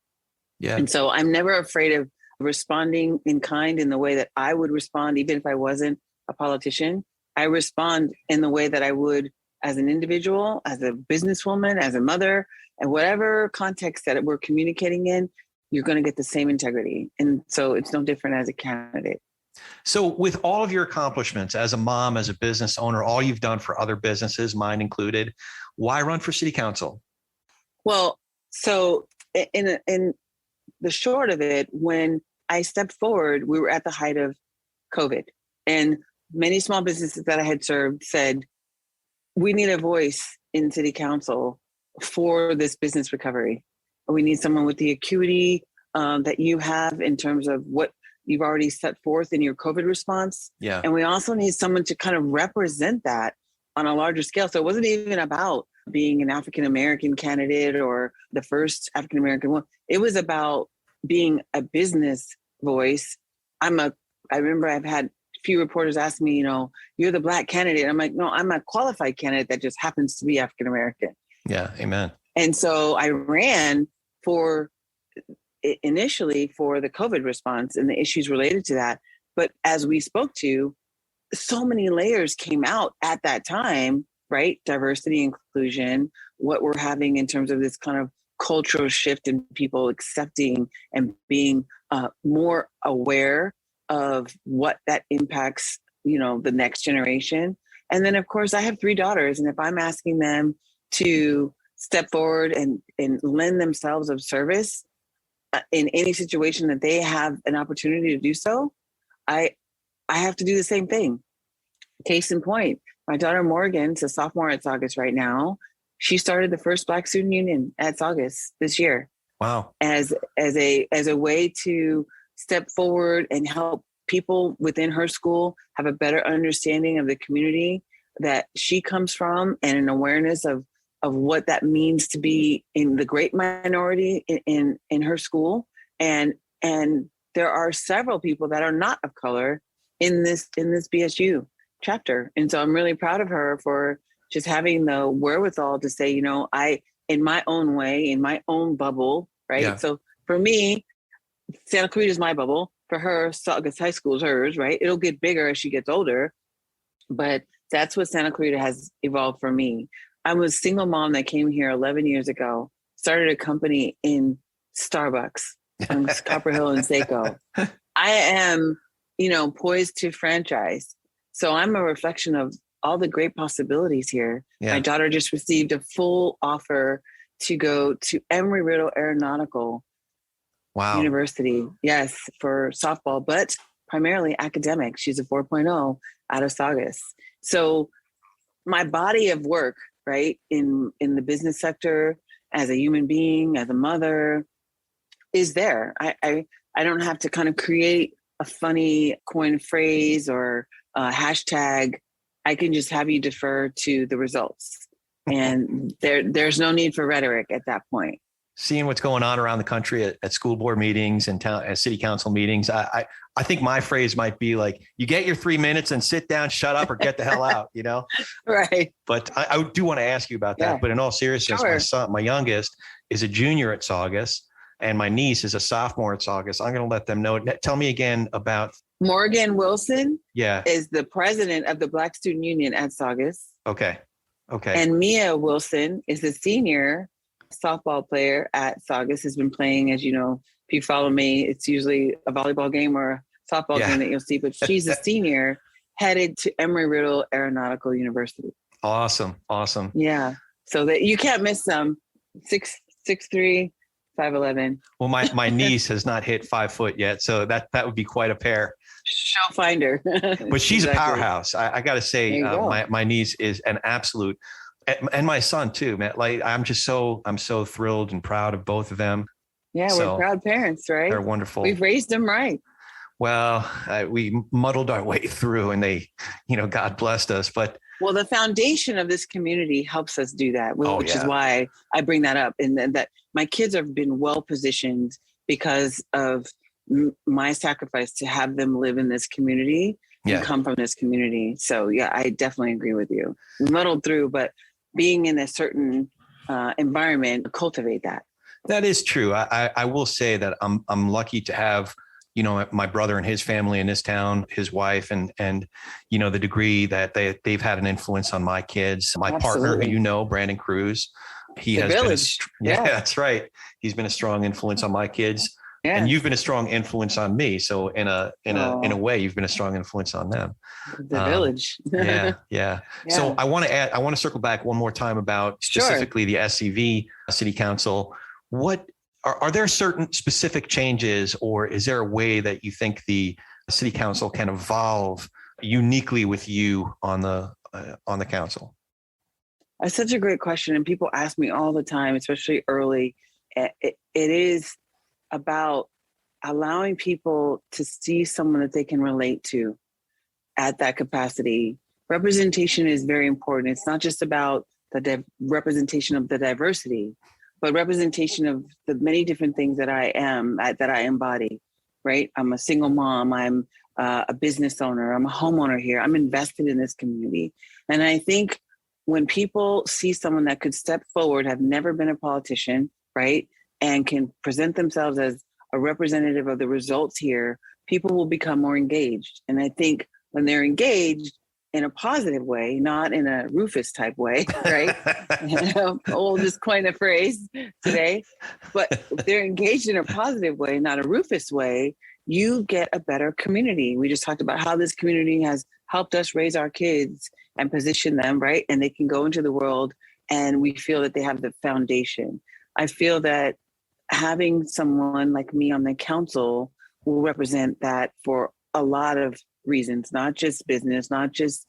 Yeah. And so I'm never afraid of responding in kind in the way that I would respond, even if I wasn't a politician. I respond in the way that I would as an individual, as a businesswoman, as a mother, and whatever context that we're communicating in, you're going to get the same integrity. And so it's no different as a candidate. So with all of your accomplishments as a mom, as a business owner, all you've done for other businesses, mine included, why run for city council? Well, so in the short of it, when I stepped forward, we were at the height of COVID. And many small businesses that I had served said, we need a voice in city council for this business recovery. We need someone with the acuity that you have in terms of what you've already set forth in your COVID response. Yeah. And we also need someone to kind of represent that on a larger scale. So it wasn't even about being an African-American candidate or the first African-American one. It was about being a business voice. I remember I've had a few reporters ask me, you're the Black candidate. I'm like, no, I'm a qualified candidate that just happens to be African-American. Yeah. Amen. And so I ran initially for the COVID response and the issues related to that. But as we spoke to, so many layers came out at that time, right? Diversity, inclusion, what we're having in terms of this kind of cultural shift in people accepting and being more aware of what that impacts, the next generation. And then, of course, I have 3 daughters. And if I'm asking them to step forward and lend themselves of service in any situation that they have an opportunity to do so, I have to do the same thing. Case in point, my daughter Morgan's a sophomore at Saugus right now. she started the first Black Student Union at Saugus this year. Wow. As a way to step forward and help people within her school have a better understanding of the community that she comes from and an awareness of what that means to be in the great minority in her school. And there are several people that are not of color in this BSU chapter. And so I'm really proud of her for just having the wherewithal to say, I, in my own way, in my own bubble, right? Yeah. So for me, Santa Clarita is my bubble. For her, Saugus High School is hers, right? It'll get bigger as she gets older. But that's what Santa Clarita has evolved for me. I was a single mom that came here 11 years ago, started a company in Starbucks on Copper Hill and Seco. I am, poised to franchise. So I'm a reflection of all the great possibilities here. Yeah. My daughter just received a full offer to go to Embry-Riddle Aeronautical University. Yes, for softball, but primarily academic. She's a 4.0 out of Saugus. So my body of work, right, in the business sector, as a human being, as a mother, is there. I don't have to kind of create a funny coin phrase or a hashtag. I can just have you defer to the results. And there's no need for rhetoric at that point. Seeing what's going on around the country at school board meetings and at city council meetings, I think my phrase might be like, you get your 3 minutes and sit down, shut up, or get the hell out, Right. But I do want to ask you about that. Yeah. But in all seriousness, sure. My son, my youngest, is a junior at Saugus, and my niece is a sophomore at Saugus. I'm going to let them know. Tell me again about Morgan Wilson. Yeah, is the president of the Black Student Union at Saugus. Okay. And Mia Wilson is a senior softball player at Saugus. Has been playing, as you know, if you follow me, it's usually a volleyball game or a softball game that you'll see. But she's a senior headed to Embry-Riddle Aeronautical University. Awesome. Yeah. So that you can't miss them. 6'3", 5'11". Well, my niece has not hit 5 foot yet, so that would be quite a pair. She'll find her. But she's exactly. A powerhouse. I got to say, my niece is an absolute, and my son too, man. Like I'm so thrilled and proud of both of them. Yeah, we're proud parents, right? They're wonderful. We've raised them right. Well, we muddled our way through, and they, God blessed us. But the foundation of this community helps us do that, which is why I bring that up, and that my kids have been well positioned because of my sacrifice to have them live in this community and come from this community. So yeah, I definitely agree with you. Muddled through, but being in a certain environment, cultivate that. That is true. I will say that I'm lucky to have, my brother and his family in this town, his wife, and the degree that they've had an influence on my kids. My partner, who Brandon Cruz, he has village. That's right. He's been a strong influence on my kids. Yeah. And you've been a strong influence on me. So in a way, you've been a strong influence on them. The village. Yeah. So I want to circle back one more time about specifically the SCV City Council. What are there certain specific changes, or is there a way that you think the City Council can evolve uniquely with you on the council? That's such a great question. And people ask me all the time, especially early. It is about allowing people to see someone that they can relate to at that capacity. Representation is very important. It's not just about the representation of the diversity, but representation of the many different things that I embody, right? I'm a single mom. I'm a business owner. I'm a homeowner here. I'm invested in this community. And I think when people see someone that could step forward, have never been a politician, right? And can present themselves as a representative of the results here, people will become more engaged. And I think when they're engaged in a positive way, not in a Rufus type way, right? We'll just coin a phrase today, but if they're engaged in a positive way, not a Rufus way, you get a better community. We just talked about how this community has helped us raise our kids and position them, right? And they can go into the world and we feel that they have the foundation. I feel that having someone like me on the council will represent that for a lot of reasons, not just business, not just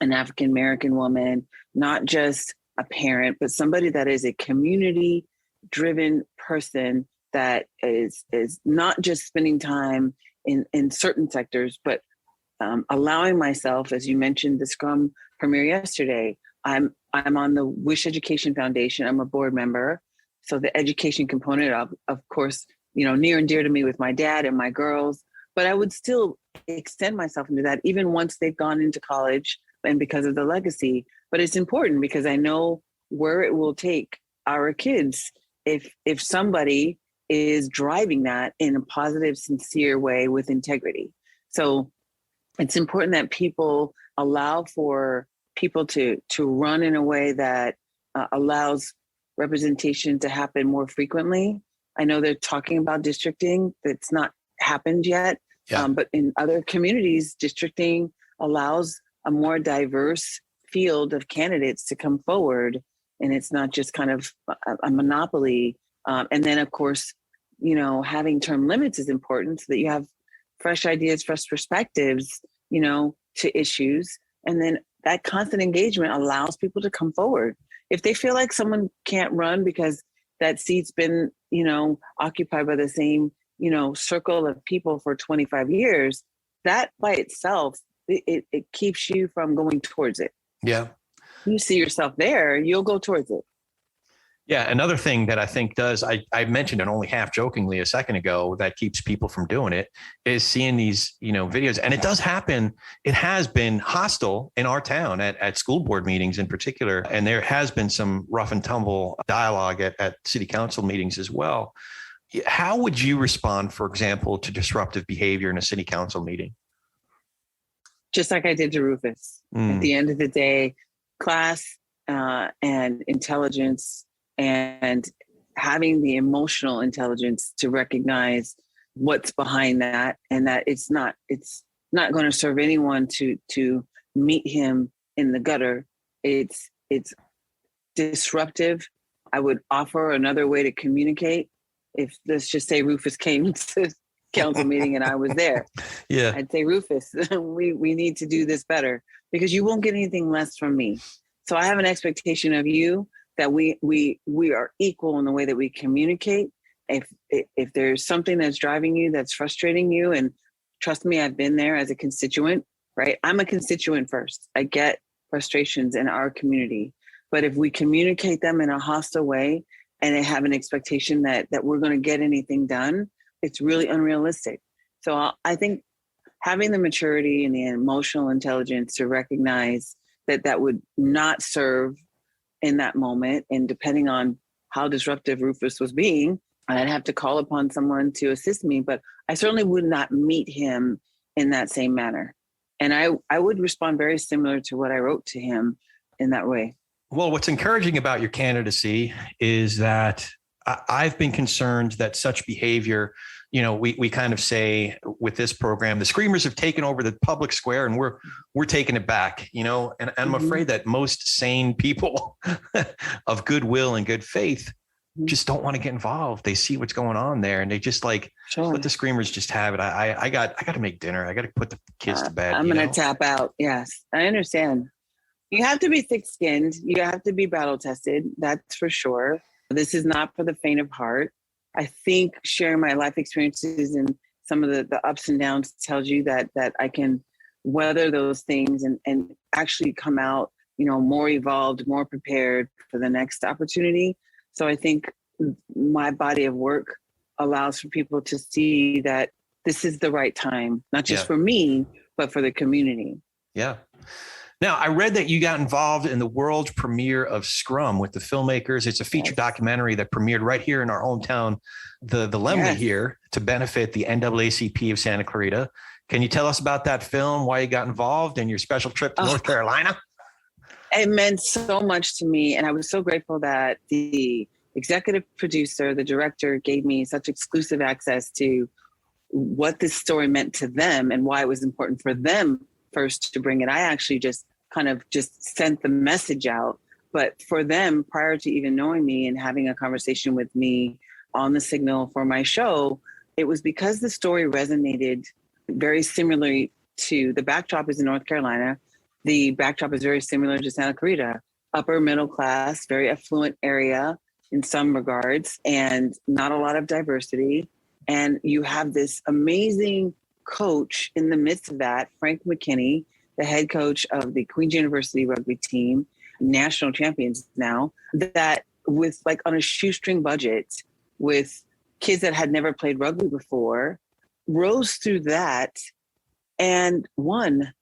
an African-American woman, not just a parent, but somebody that is a community driven person that is not just spending time in certain sectors, but allowing myself, as you mentioned, the Scrum premiere yesterday. I'm on the Wish Education Foundation. I'm a board member. So the education component of course, near and dear to me with my dad and my girls, but I would still extend myself into that even once they've gone into college and because of the legacy. But it's important because I know where it will take our kids if somebody is driving that in a positive, sincere way with integrity. So it's important that people allow for people to run in a way that allows representation to happen more frequently. I know they're talking about districting. That's not happened yet. Yeah. But in other communities, districting allows a more diverse field of candidates to come forward. And it's not just kind of a monopoly. And then, of course, having term limits is important so that you have fresh ideas, fresh perspectives, to issues. And then that constant engagement allows people to come forward. If they feel like someone can't run because that seat's been, occupied by the same, circle of people for 25 years, that by itself, it keeps you from going towards it. Yeah. You see yourself there, you'll go towards it. Yeah. Another thing that I think I mentioned it only half jokingly a second ago that keeps people from doing it is seeing these, videos. And it does happen. It has been hostile in our town at school board meetings in particular. And there has been some rough and tumble dialogue at city council meetings as well. How would you respond, for example, to disruptive behavior in a city council meeting? Just like I did to Rufus. At the end of the day, class and intelligence and having the emotional intelligence to recognize what's behind that, and that it's not going to serve anyone to meet him in the gutter. It's disruptive. I would offer another way to communicate. If let's just say Rufus came to council meeting and I was there, yeah, I'd say, Rufus, we need to do this better because you won't get anything less from me. So I have an expectation of you that we are equal in the way that we communicate. If there's something that's driving you, that's frustrating you, and trust me, I've been there as a constituent, right? I'm a constituent first. I get frustrations in our community, but if we communicate them in a hostile way and they have an expectation that we're going to get anything done, it's really unrealistic. So I think having the maturity and the emotional intelligence to recognize that would not serve in that moment. And depending on how disruptive Rufus was being, I'd have to call upon someone to assist me, but I certainly would not meet him in that same manner. And I would respond very similar to what I wrote to him in that way. Well, what's encouraging about your candidacy is that I've been concerned that such behavior, we kind of say with this program, the screamers have taken over the public square and we're taking it back, and I'm afraid that most sane people of goodwill and good faith just don't want to get involved. They see what's going on there and they just let the screamers just have it. I got to make dinner. I got to put the kids to bed. I'm going to tap out. Yes, I understand. You have to be thick-skinned. You have to be battle-tested. That's for sure. This is not for the faint of heart. I think sharing my life experiences and some of the ups and downs tells you that I can weather those things and actually come out, more evolved, more prepared for the next opportunity. So I think my body of work allows for people to see that this is the right time, not just for me, but for the community. Yeah. Now, I read that you got involved in the world premiere of Scrum with the filmmakers. It's a feature documentary that premiered right here in our hometown, the Lemley here, to benefit the NAACP of Santa Clarita. Can you tell us about that film, why you got involved, and your special trip to North Carolina? It meant so much to me. And I was so grateful that the executive producer, the director, gave me such exclusive access to what this story meant to them and why it was important for them first to bring it. I actually just sent the message out. But for them, prior to even knowing me and having a conversation with me on the Signal for my show, it was because the story resonated very similarly to the backdrop is in North Carolina. The backdrop is very similar to Santa Clarita. upper middle class, very affluent area in some regards, and not a lot of diversity. And you have this amazing coach in the midst of that, Frank McKinney, the head coach of the Queen's University rugby team, national champions now, that with like on a shoestring budget with kids that had never played rugby before, rose through that and won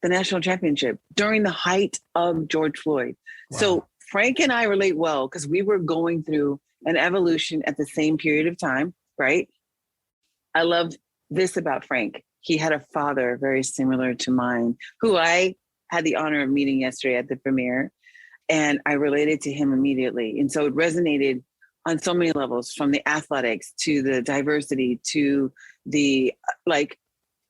the national championship during the height of George Floyd. Wow. So Frank and I relate well because we were going through an evolution at the same period of time, right? I love this about Frank. He had a father very similar to mine, who I had the honor of meeting yesterday at the premiere, and I related to him immediately. And so it resonated on so many levels, from the athletics to the diversity to the like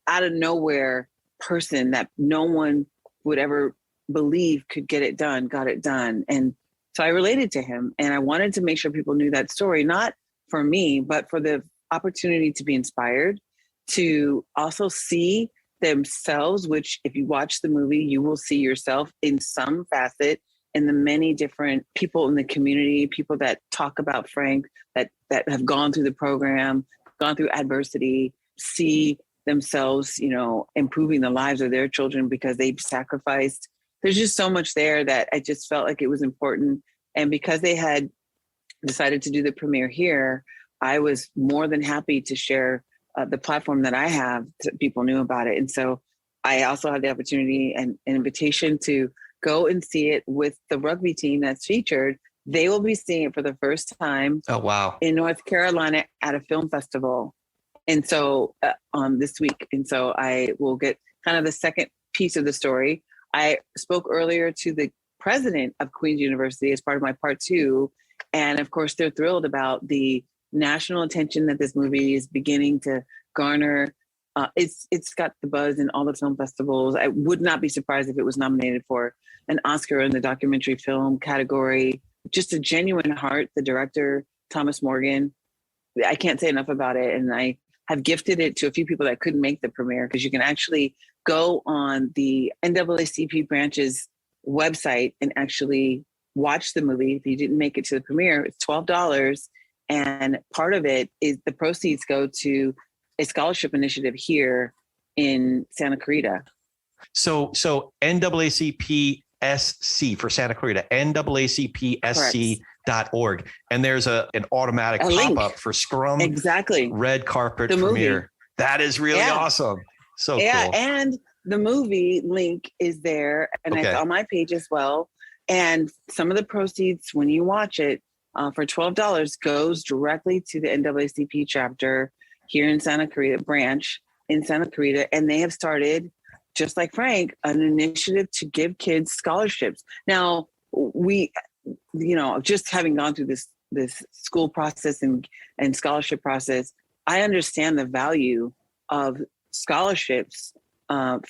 out of nowhere person that no one would ever believe could get it done, got it done. And so I related to him, and I wanted to make sure people knew that story, not for me, but for the opportunity to be inspired, to also see themselves, which if you watch the movie, you will see yourself in some facet in the many different people in the community, people that talk about Frank, that have gone through the program, gone through adversity, see themselves, you know, improving the lives of their children because they've sacrificed. There's just so much there that I just felt like it was important. And because they had decided to do the premiere here, I was more than happy to share the platform that I have so people knew about it. And so I also had the opportunity and an invitation to go and see it with the rugby team that's featured. They will be seeing it for the first time. Oh, wow. In North Carolina at a film festival. And so this week. And so I will get kind of the second piece of the story. I spoke earlier to the president of Queen's University as part of my part 2. And of course, they're thrilled about the national attention that this movie is beginning to garner. It's got the buzz in all the film festivals. I would not be surprised if it was nominated for an Oscar in the documentary film category. Just a genuine heart. The director, Thomas Morgan, I can't say enough about it. And I have gifted it to a few people that couldn't make the premiere, because you can actually go on the NAACP branch's website and actually watch the movie. If you didn't make it to the premiere, it's $12. And part of it is the proceeds go to a scholarship initiative here in Santa Clarita. So NAACPSC for Santa Clarita, NAACPSC.org. And there's an automatic pop-up for Scrum. Exactly. Red carpet the premiere. Movie. That is really awesome. So cool. And the movie link is there, and it's on my page as well. And some of the proceeds, when you watch it, for $12 goes directly to the NAACP chapter here in Santa Clarita, branch in Santa Clarita. And they have started, just like Frank, an initiative to give kids scholarships. Now, we, you know, just having gone through this school process and scholarship process, I understand the value of scholarships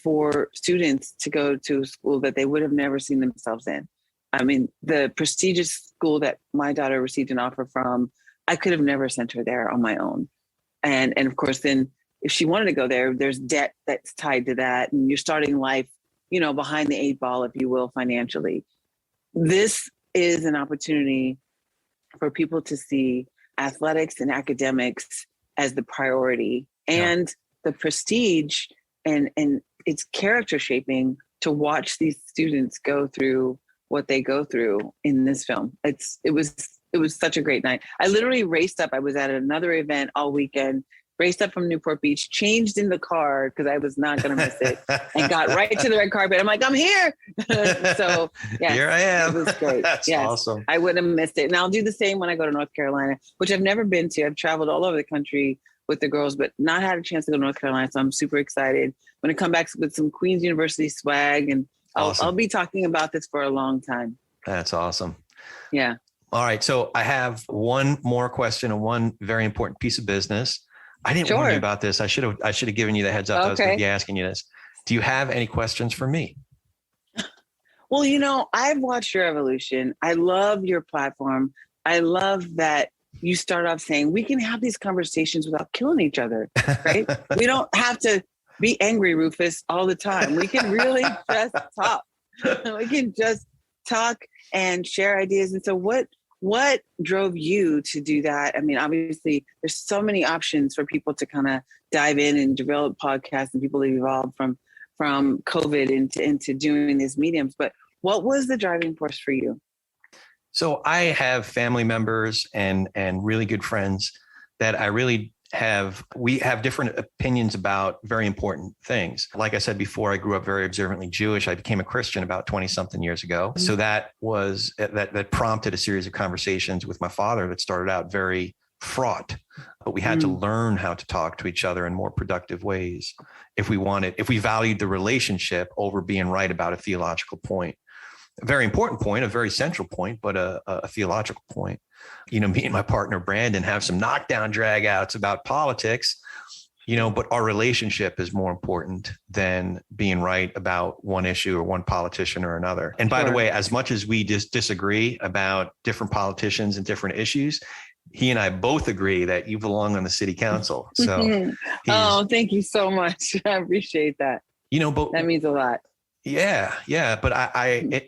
for students to go to a school that they would have never seen themselves in. I mean, the prestigious school that my daughter received an offer from, I could have never sent her there on my own. And of course, then if she wanted to go there, there's debt that's tied to that. And you're starting life, you know, behind the 8 ball, if you will, financially. This is an opportunity for people to see athletics and academics as the priority, and the prestige and it's character shaping to watch these students go through what they go through in this film. It was such a great night. I literally raced up. I was at another event all weekend, raced up from Newport Beach, changed in the car because I was not going to miss it, and got right to the red carpet. I'm like, I'm here. So here I am. It was great. That's awesome. I wouldn't have missed it. And I'll do the same when I go to North Carolina, which I've never been to. I've traveled all over the country with the girls, but not had a chance to go to North Carolina. So I'm super excited. I'm going to come back with some Queen's University swag, and I'll be talking about this for a long time. That's awesome. Yeah. All right. So I have one more question and one very important piece of business. I didn't warn you about this. I should have given you the heads up. I was going to be asking you this. Do you have any questions for me? Well, you know, I've watched your evolution. I love your platform. I love that you start off saying we can have these conversations without killing each other, right? We don't have to be angry, Rufus, all the time. We can really just talk. We can just talk and share ideas. And so what drove you to do that? I mean, obviously there's so many options for people to kind of dive in and develop podcasts, and people have evolved from COVID into doing these mediums. But what was the driving force for you? So I have family members and really good friends that we have different opinions about very important things. Like I said before, I grew up very observantly Jewish. I became a Christian about 20 something years ago. Mm-hmm. So that prompted a series of conversations with my father that started out very fraught, but we had to learn how to talk to each other in more productive ways if we valued the relationship over being right about a theological point. A very important point, a very central point, but a theological point. Me and my partner, Brandon, have some knockdown drag outs about politics, but our relationship is more important than being right about one issue or one politician or another. And by the way, as much as we disagree about different politicians and different issues, he and I both agree that you belong on the city council. So, thank you so much. I appreciate that. But that means a lot. Yeah. But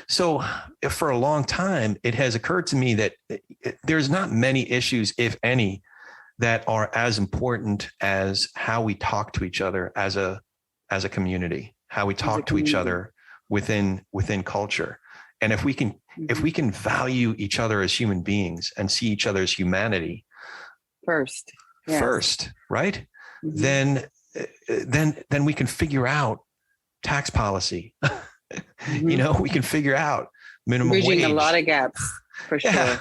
so for a long time, it has occurred to me that there's not many issues, if any, that are as important as how we talk to each other as a community, how we talk to each other within culture. And if we can value each other as human beings and see each other's humanity first, right? Mm-hmm. Then we can figure out tax policy. Mm-hmm. We can figure out minimum wage. Bridging a lot of gaps, for sure.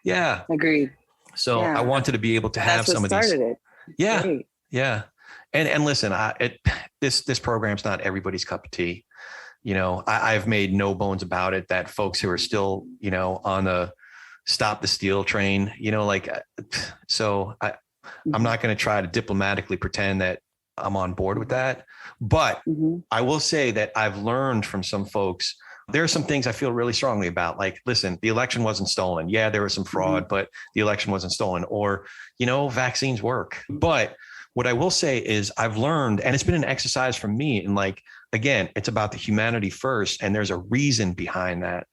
Yeah. Agreed. So I wanted to be able to have some of these. That's what started it. Yeah. Great. Yeah. And listen, this program's not everybody's cup of tea. I've made no bones about it that folks who are still, on the stop the steal train, so I'm not going to try to diplomatically pretend that I'm on board with that. But I will say that I've learned from some folks, there are some things I feel really strongly about. Like, listen, the election wasn't stolen. Yeah, there was some fraud, but the election wasn't stolen. Or, vaccines work. But what I will say is I've learned, and it's been an exercise for me, and again, it's about the humanity first, and there's a reason behind that.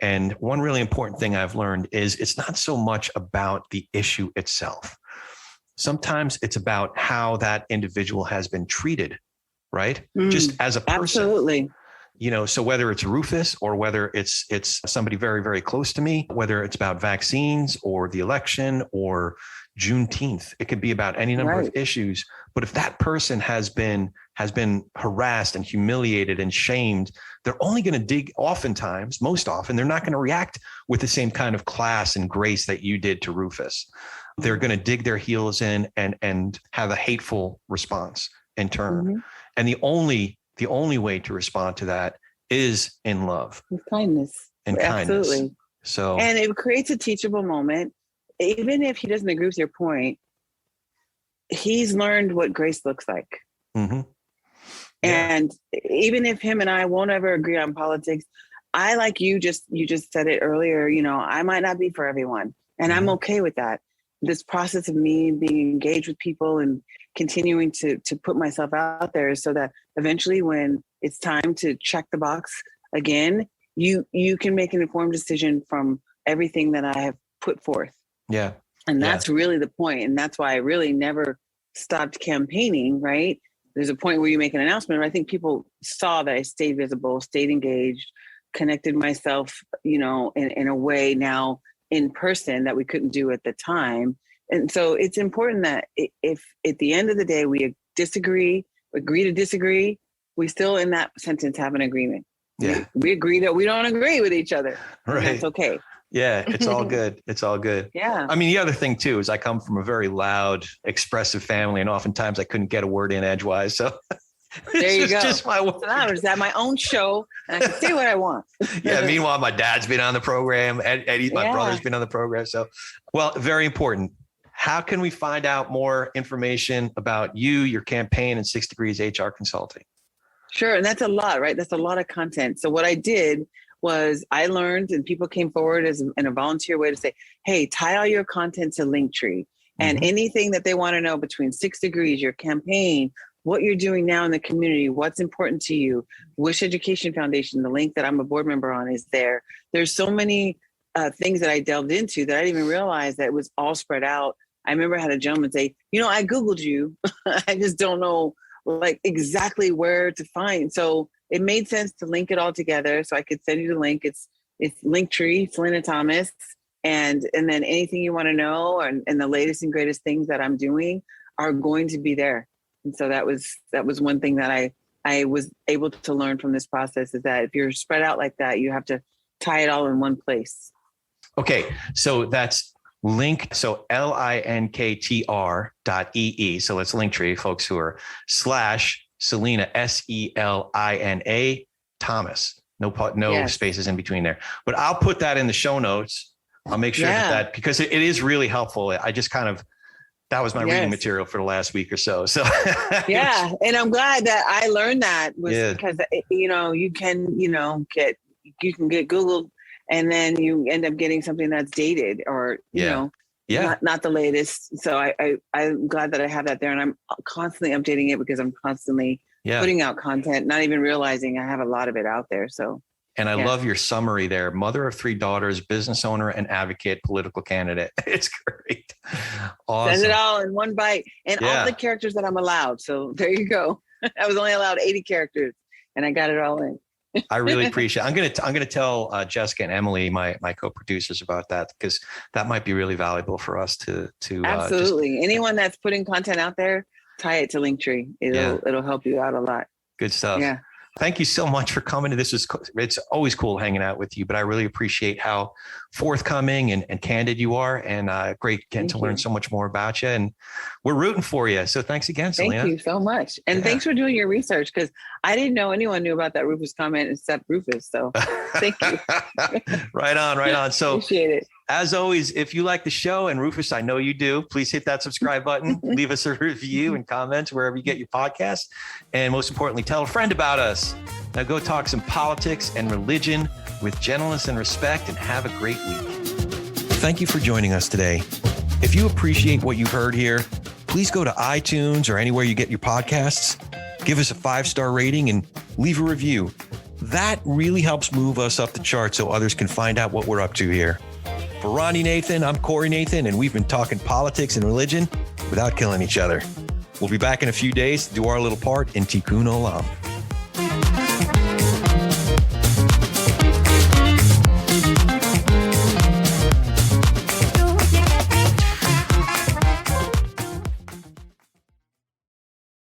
And one really important thing I've learned is it's not so much about the issue itself. Sometimes it's about how that individual has been treated, right? Just as a person. Absolutely. So whether it's Rufus or whether it's somebody very, very close to me, whether it's about vaccines or the election or Juneteenth, it could be about any number of issues. But if that person has been harassed and humiliated and shamed, they're only going to dig, most often, they're not going to react with the same kind of class and grace that you did to Rufus. They're going to dig their heels in and have a hateful response in turn. Mm-hmm. And the only way to respond to that is in love. With kindness. And Absolutely. Kindness. So, and it creates a teachable moment. Even if he doesn't agree with your point, he's learned what grace looks like. Mm-hmm. Yeah. And even if him and I won't ever agree on politics, I, like you just said it earlier, I might not be for everyone, and I'm okay with that. This process of me being engaged with people and continuing to put myself out there so that eventually when it's time to check the box again, you can make an informed decision from everything that I have put forth. Yeah. And that's really the point. And that's why I really never stopped campaigning, right? There's a point where you make an announcement. I think people saw that I stayed visible, stayed engaged, connected myself, in a way now in person that we couldn't do at the time. And so it's important that if at the end of the day we agree to disagree, we still in that sentence have an agreement. Yeah. We agree that we don't agree with each other. Right. That's okay. Yeah, it's all good. It's all good. Yeah. I mean, the other thing too is I come from a very loud, expressive family, and oftentimes I couldn't get a word in edgewise. So there you go. Just my word. So I was at my own show, and I can say what I want. Yeah. Meanwhile, my dad's been on the program, Eddie, my brother's been on the program. So, well, very important. How can we find out more information about you, your campaign, and 6 Degrees HR Consulting? Sure, and that's a lot, right? That's a lot of content. So what I did was I learned, and people came forward in a volunteer way to say, hey, tie all your content to Linktree, and anything that they want to know between 6 Degrees, your campaign, what you're doing now in the community, what's important to you. Wish Education Foundation, the link that I'm a board member on is there. There's so many things that I delved into that I didn't even realize that it was all spread out. I remember I had a gentleman say, I Googled you. I just don't know like exactly where to find. So it made sense to link it all together. So I could send you the link. It's Linktree, Selina Thomas. And then anything you want to know and the latest and greatest things that I'm doing are going to be there. And so that was one thing that I was able to learn from this process, is that if you're spread out like that, you have to tie it all in one place. Okay. So that's link. So linktr.ee. So let's Linktree, folks who are /Selina, SELINA Thomas. No spaces in between there, but I'll put that in the show notes. I'll make sure that because it is really helpful. I just that was my reading material for the last week or so. So and I'm glad that I learned that because you can get Googled and then you end up getting something that's dated or not the latest. So I'm glad that I have that there, and I'm constantly updating it because I'm constantly putting out content, not even realizing I have a lot of it out there. So. And I love your summary there. Mother of 3 daughters, business owner and advocate, political candidate. It's great. Awesome. Says it all in one bite and all the characters that I'm allowed. So there you go. I was only allowed 80 characters and I got it all in. I really appreciate it. I'm gonna tell Jessica and Emily, my co-producers, about that, because that might be really valuable for us to absolutely. Anyone that's putting content out there, tie it to Linktree. It'll help you out a lot. Good stuff. Yeah. Thank you so much for coming. It's always cool hanging out with you, but I really appreciate how forthcoming and candid you are, and great getting to learn so much more about you. And we're rooting for you. So thanks again, Selina. Thank you so much. And thanks for doing your research, because I didn't know anyone knew about that Rufus comment except Rufus. So thank you. Right on. So appreciate it. As always, if you like the show, and Rufus, I know you do, please hit that subscribe button, leave us a review and comments wherever you get your podcast. And most importantly, tell a friend about us. Now go talk some politics and religion with gentleness and respect, and have a great week. Thank you for joining us today. If you appreciate what you've heard here, please go to iTunes or anywhere you get your podcasts, give us a 5-star rating and leave a review. That really helps move us up the chart so others can find out what we're up to here. For Ronnie Nathan, I'm Corey Nathan, and we've been talking politics and religion without killing each other. We'll be back in a few days to do our little part in Tikkun Olam.